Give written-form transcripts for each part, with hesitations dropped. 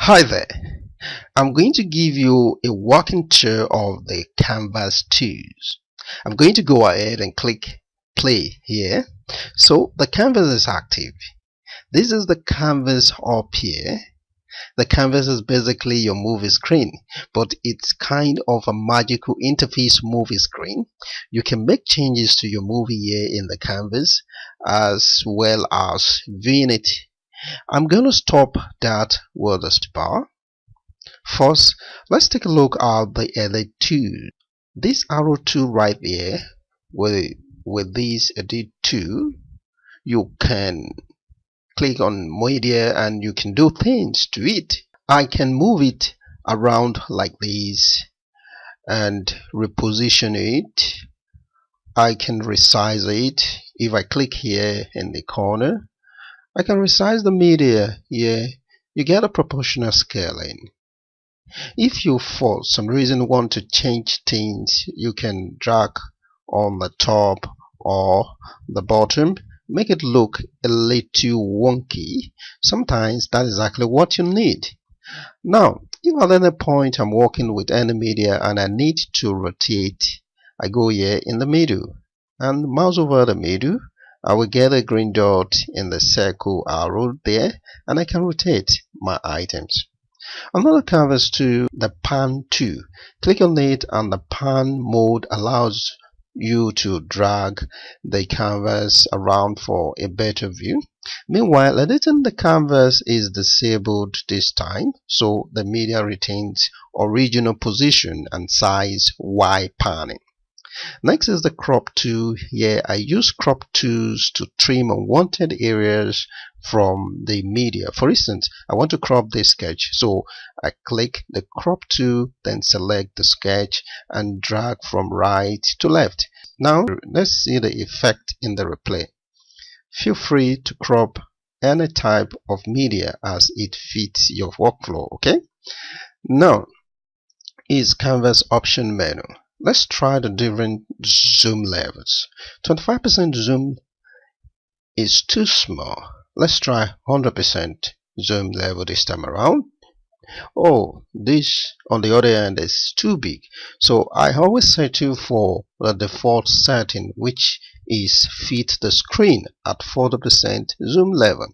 Hi there. I'm going to give you a walking tour of the canvas tools. I'm going to go ahead and click play here. So the canvas is active. This is the canvas up here. The canvas is basically your movie screen, but it's kind of a magical interface movie screen. You can make changes to your movie here in the canvas as well as viewing it. I'm going to stop that with the bar. First, let's take a look at the edit tool. This arrow tool right here, with this edit tool, you can click on media and you can do things to it. I can move it around like this and reposition it. I can resize it. If I click here in the corner, I can resize the media here. You get a proportional scaling. If you for some reason want to change things, you can drag on the top or the bottom, make it look a little wonky. Sometimes that is exactly what you need. Now, if at any point I'm working with any media and I need to rotate, I go here in the middle and mouse over the middle. I will get a green dot in the circle arrow there and I can rotate my items. Another canvas tool, the pan tool. Click on it and the pan mode allows you to drag the canvas around for a better view. Meanwhile, editing the canvas is disabled this time, so the media retains original position and size while panning. Next is the crop tool. Here I use crop tools to trim unwanted areas from the media. For instance, I want to crop this sketch, so I click the crop tool, then select the sketch and drag from right to left. Now let's see the effect in the replay. Feel free to crop any type of media as it fits your workflow. Okay, now is canvas option menu. Let's try the different zoom levels. 25% zoom is too small. Let's try 100% zoom level this time around. Oh, this on the other hand is too big. So I always settle for the default setting, which is fit the screen at 40% zoom level.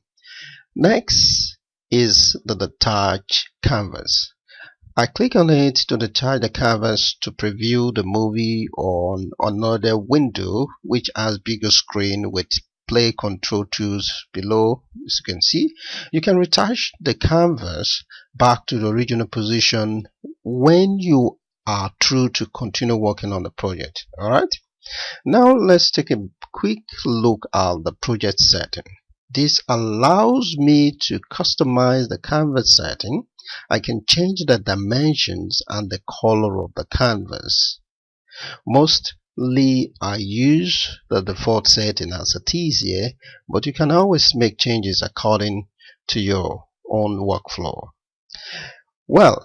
Next is the detach canvas. I click on it to detach the canvas to preview the movie on another window which has bigger screen with play control tools below. As you can see, you can retouch the canvas back to the original position when you are through to continue working on the project. Alright, now let's take a quick look at the project setting. This allows me to customize the canvas setting. I can change the dimensions and the color of the canvas. Mostly I use the default setting as it is here, but you can always make changes according to your own workflow. Well,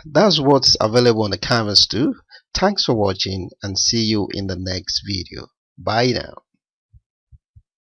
that's what's available on the canvas too. Thanks for watching and see you in the next video. Bye now.